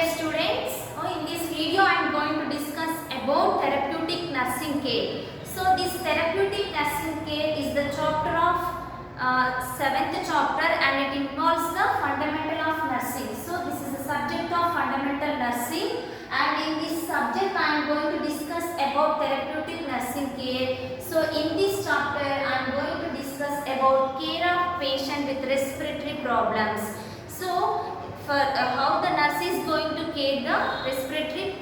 dear students, in this video I am going to discuss about therapeutic nursing care. So this therapeutic nursing care is the chapter of 7th chapter and it involves the fundamental of nursing. So this is the subject of fundamental nursing, and in this subject I am going to discuss about therapeutic nursing care. So in this chapter I am going to discuss about care of patient with respiratory problems. So for how the nurse is going to care the respiratory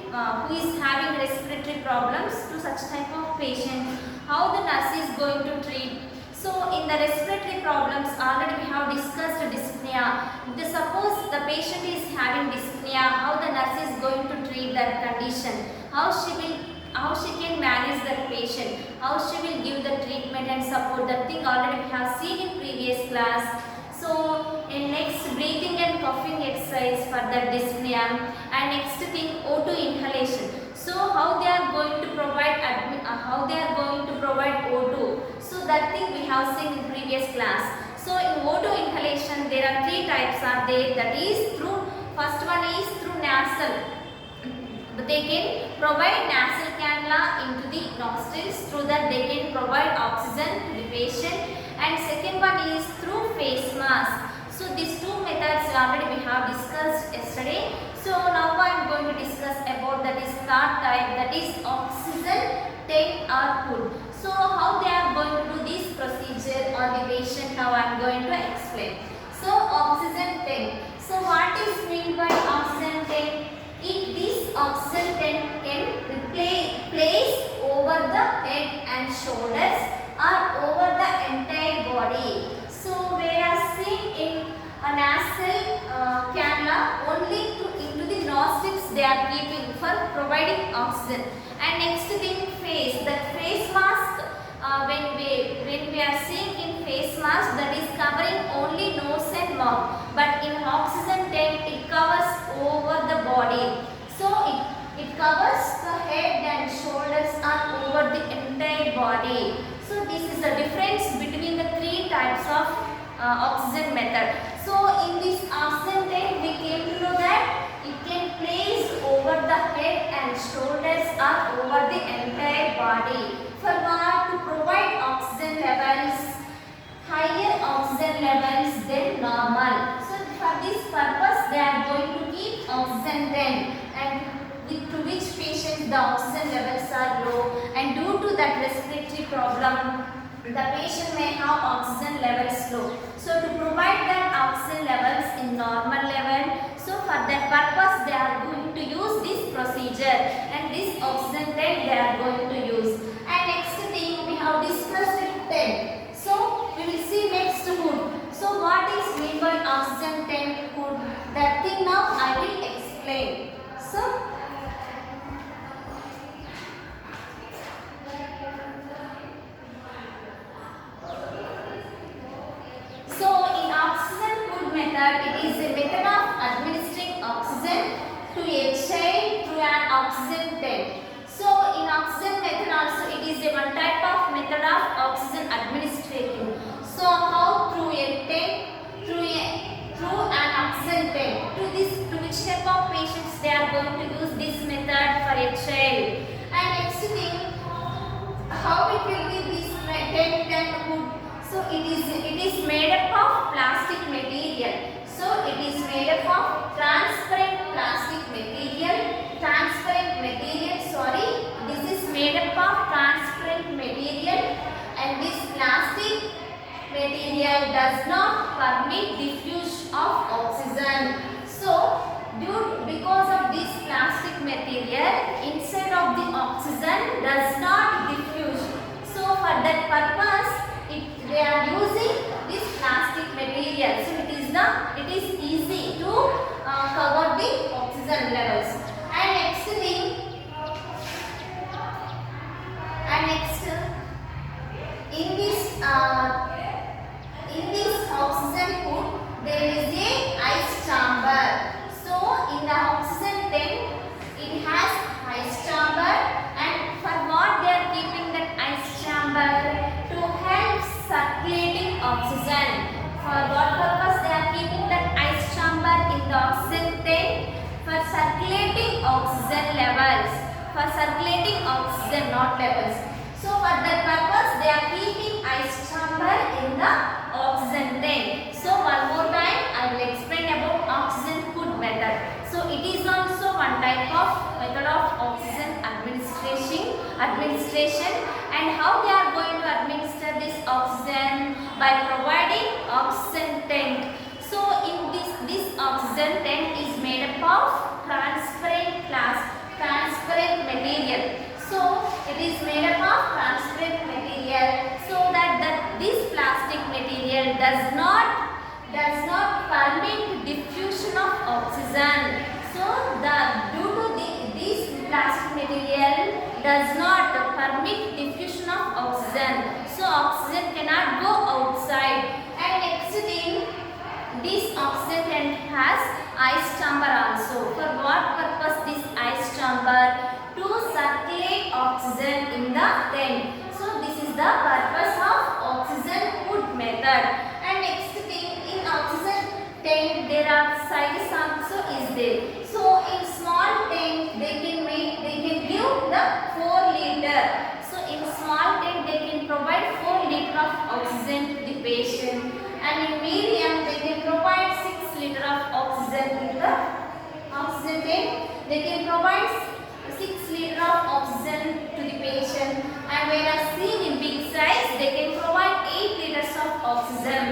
who is having respiratory problems to such type of patient, how the nurse is going to treat. So in the respiratory problems already we have discussed dyspnea. Suppose the patient is having dyspnea, how the nurse is going to treat that condition, how she can manage that patient, how she will give the treatment and support. That thing already we have seen in previous class. So in next, breathing and coughing exercise for the dyspnea, and next thing O2 inhalation. So how they are going to provide O2. So that thing we have seen in previous class. So in O2 inhalation there are three types are there. That is through, first one is through nasal. They can provide nasal cannula into the nostrils, through that they can provide oxygen to the patient. And second one is through face mask. So these two methods already we have discussed yesterday. So now I am going to discuss about that is third type, that is oxygen tank or hood. So how they are going to do this procedure on the patient, now I am going to explain. So oxygen tank. So what is meant by oxygen tank? If this oxygen tank can place over the head and shoulders or over the entire body. So whereas seen in a nasal cannula only into the nostrils they are keeping for providing oxygen. And next thing, face. That face mask when we are seeing in face mask, that is covering only nose and mouth, but in oxygen tank it covers over the body. So it covers the head and shoulders or over the entire body. So this is the difference between the three types of oxygen method. So in this oxygen tank we came to know that it can place over the head and shoulders or over the entire body. For what? To provide oxygen levels, higher oxygen levels than normal. So for this purpose they are going to keep oxygen tank, and to which patients the oxygen levels are low, and due to that respiratory problem the patient may have oxygen levels low. So to provide that oxygen levels in normal level, so for that purpose they are going to use this procedure, and this oxygen tank they are going to use. And next thing we have discussed tank. So we will see next hood. So what is meant by oxygen tank hood? That thing now I will explain. So in oxygen hood method, it is a method of administering oxygen to a child through an oxygen tank. So in oxygen method also it is a one type of method of oxygen administration. So how through a tank, through an oxygen tank. To which type of patients they are going to use this method for a child. And next thing, how it will be this tank and hood. So it is made up of plastic material. So it is made up of transparent plastic material. This is made up of transparent material, and this plastic material does not permit diffusion of oxygen. So because of this plastic material, inside of the oxygen does not diffuse. So for that purpose they are using this plastic material. So it is easy to cover the oxygen levels. And next thing, in this oxygen hood there is a ice chamber. So in the oxygen tank it has ice chamber, and for what they are keeping that ice chamber? To help circulating oxygen. For what purpose they are keeping that ice chamber in the for circulating oxygen, not levels. So for that purpose, they are keeping ice chamber in the oxygen tank. So one more time, I will explain about oxygen hood method. So it is also one type of method of oxygen administration, and how they are going to administer this oxygen by providing oxygen tank. So in this oxygen tank is made up of transparent material. So it is made up of transparent material, so that this plastic material does not permit diffusion of oxygen. So due to this plastic material does not permit diffusion of oxygen, so oxygen cannot go outside. And next thing, this oxygen tank has ice chamber also. For what purpose this ice chamber? To circulate oxygen in the tank. So this is the purpose of oxygen hood method. And next thing, in oxygen tank there are size also is there. So in small tank they can give the 4 liter. So in small tank they can provide 4 liter of oxygen to the patient, and in medium they can provide 6 liter of oxygen in the oxygen tank. They can provide 6 liter of oxygen to the patient, and whereas seen in big size they can provide 8 liters of oxygen.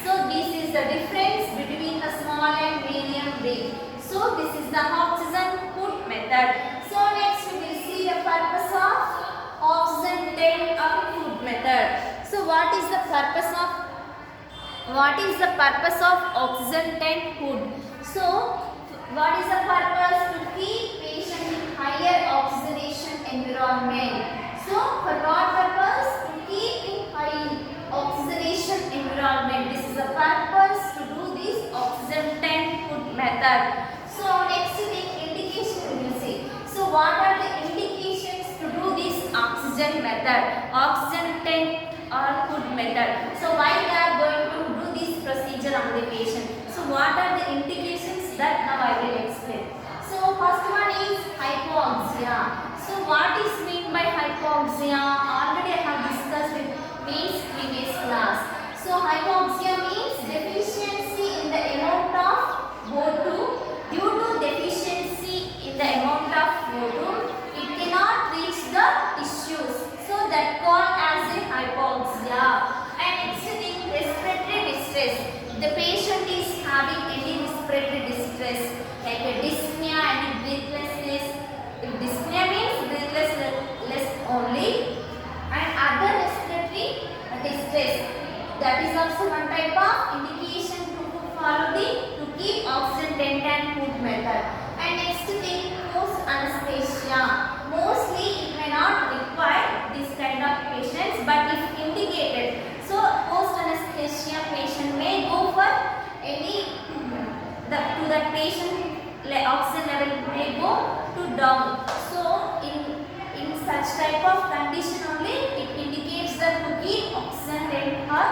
So this is the difference between the small and medium big. So this is the oxygen hood method. So next we will see the purpose of oxygen tank or hood method. So what is the purpose of oxygen tank hood? So what is the purpose? To keep patient in higher oxygenation environment. So for what purpose? To keep in high oxygenation environment. This is the purpose to do this oxygen tank hood method. So next thing, indication we will see. So what are the indications to do this oxygen method, oxygen tank or hood method? So why they are going to do this procedure on the patient? So what are the indications? That now I will explain. So first one is hypoxia. So what is mean by hypoxia? Already I have discussed it means previous class. So hypoxia means deficiency in the amount of O2. Due to deficiency in the amount of O2, it cannot reach the tissues. So that called as a hypoxia. And next thing, respiratory distress. The patient is having any respiratory distress like a dyspnea and breathlessness. Dyspnea means breathlessness only, and other respiratory distress. That is also one type of indication to follow to keep oxygen tank and hood method. And next thing, post anesthesia. Mostly it may not require this kind of patients, but if indicated, so post anesthesia patient may go for any to that patient oxygen level may go to down. So in such type of condition only it indicates that to keep oxygen tank or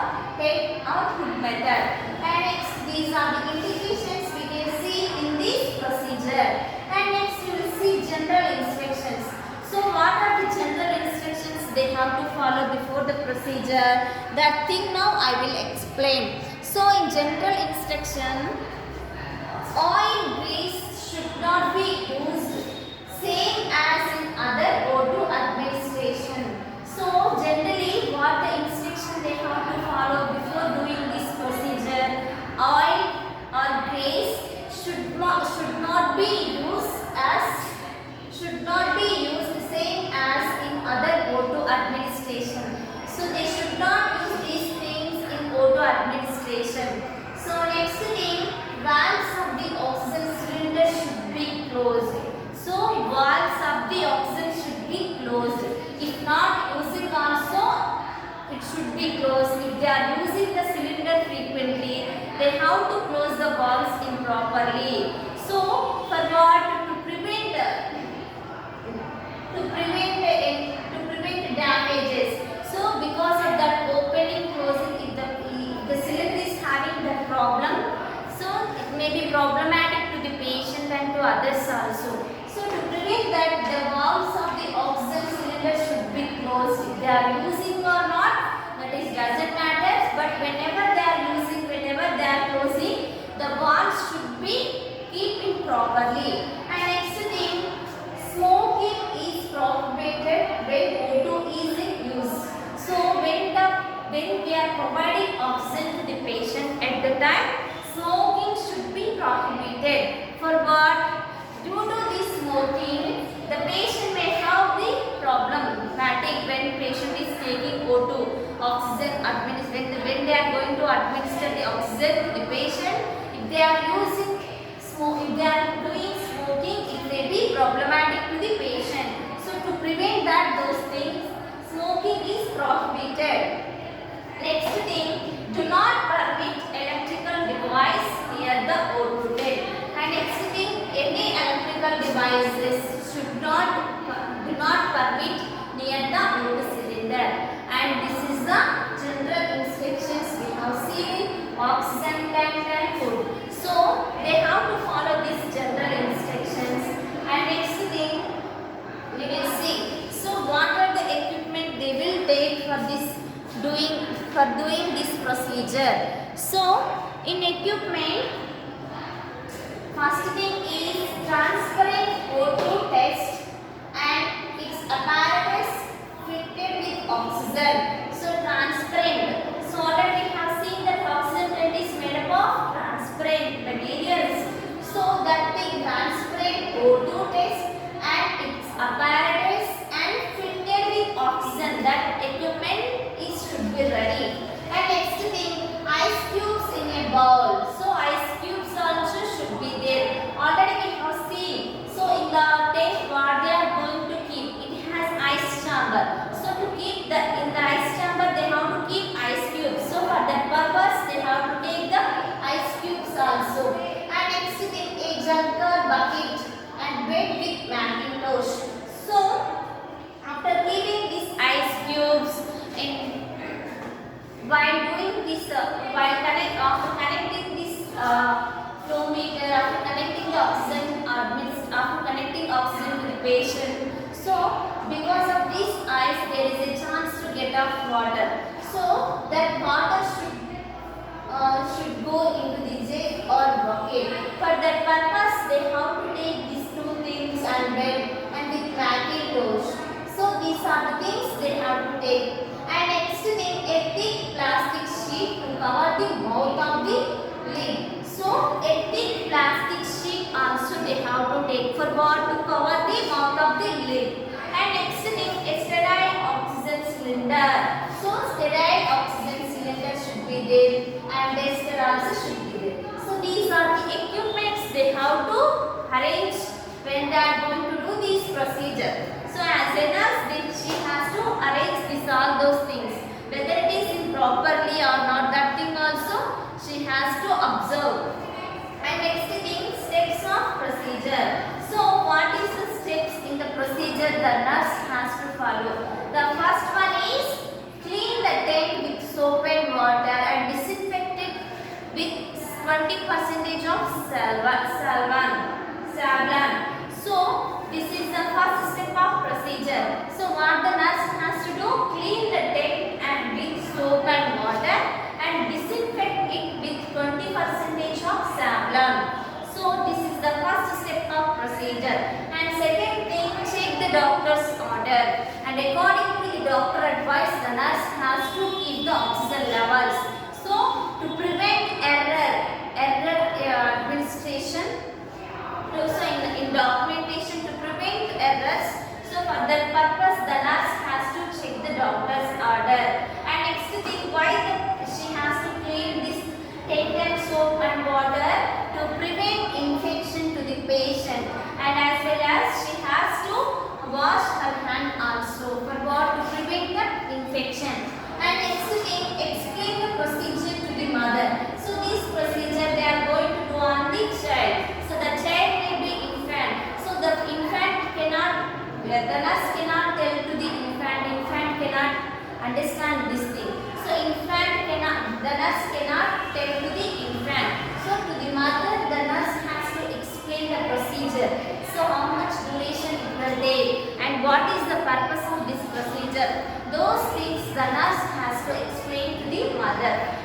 hood method. And next, these are the indications we can see in this procedure. And next we will see general instructions. So what are the general instructions they have to follow before the procedure? That thing now I will explain. So in general instruction, oil grease should not be used, same as in other O2 administration. So generally what the instruction they have to follow before doing this procedure, oil or grease should not be used same as in other O2 administration. So they should not use these things in O2 administration. So next thing, valves of the oxygen cylinder should be closed. So valves of the oxygen should be closed. If not using also, it should be closed. If they are using the cylinder frequently, they have to close the valves improperly. So for what? To prevent damages. So because of that opening closing, if the cylinder is having that problem, so it may be problematic to the patient and to others also. So to prevent that, the valves of the oxygen cylinder should be closed. If they are using or not, that is doesn't matter. But whenever they are using, whenever they are closing, the valves should be keeping properly. And next thing, smoking is prohibited when O2 is in use. So when we are providing oxygen to the patient at the time, smoking should be prohibited. For what? Due to this smoking, the patient may have the problem fatigue when patient is taking O2 oxygen when they are going to administer the oxygen to the patient. If they are using if they are doing smoking, it may be problematic to the patient. So to prevent that, those things, smoking is prohibited. Next thing, do not permit electrical device near the O2 tank. And next thing, any electrical devices do not permit near the O2 cylinder. And this is the general instructions we have seen, oxygen tank and food. So they have to follow these general instructions. And next thing, we will see. So what are the equipment they will take for doing this procedure? So in equipment, first thing is transparent O2 test and its apparatus fitted with oxygen. So transparent. So already we have seen that oxygen tent is made up of transparent materials. So that thing, transparent O2 test and its apparatus and fitted with oxygen, that equipment should be ready. And next thing, ice cubes in a bowl. So ice cubes also should be there. Already we have seen. So in the tank, what they are going to keep, it has ice chamber. So to keep in the ice chamber, they have to keep ice cubes. So for that purpose, they have to take the ice cubes also. And next thing, a junker bucket and bed with Macintosh. So after keeping these ice cubes while doing this, after connecting this flow meter, after connecting the oxygen, after connecting oxygen to the patient, so because of this ice, there is a chance to get off water. So that water should go into the jug or bucket. For that purpose, they have to take these two things and bed and with Macintosh. So these are the things they have to take. And next thing, a thick plastic sheet to cover the mouth of the lid. So a thick plastic sheet also they have to take for what? To cover the mouth of the lid. And next thing, a sterile oxygen cylinder. So sterile oxygen cylinder should be there and tester also should be there. So these are the equipments they have to arrange when they are going to do this procedure. So as a nurse, she has to arrange all those things. Whether it is in properly or not, that thing also she has to observe. And next thing, steps of procedure. So what is the steps in the procedure the nurse has to follow? The first one is clean the tank with soap and water and disinfect it with 20% of Savlan. So this is the first step of procedure. So what the nurse has to do? Clean the tank and with soap and water and disinfect it with 20% of Savlan. So this is the first step of procedure. And second thing, check the doctor's order. And according to the doctor advice, the nurse has to keep the oxygen levels. So to prevent error administration. So in documentation to prevent errors, so for that purpose the nurse has to check the doctor's order. And next thing, why she has to clean this tank and soap and water? To prevent infection to the patient, and as well as she has to wash her hand also for what? To prevent the infection. And next thing, explain the procedure to the mother. So this procedure they are going to do on the child. So the child may be infant. So the infant cannot, the nurse cannot tell to the infant cannot understand this thing. So the nurse cannot tell to the infant. So to the mother, the nurse has to explain the procedure. So how much were there and what is the purpose of this procedure. Those things the nurse has to explain to the mother.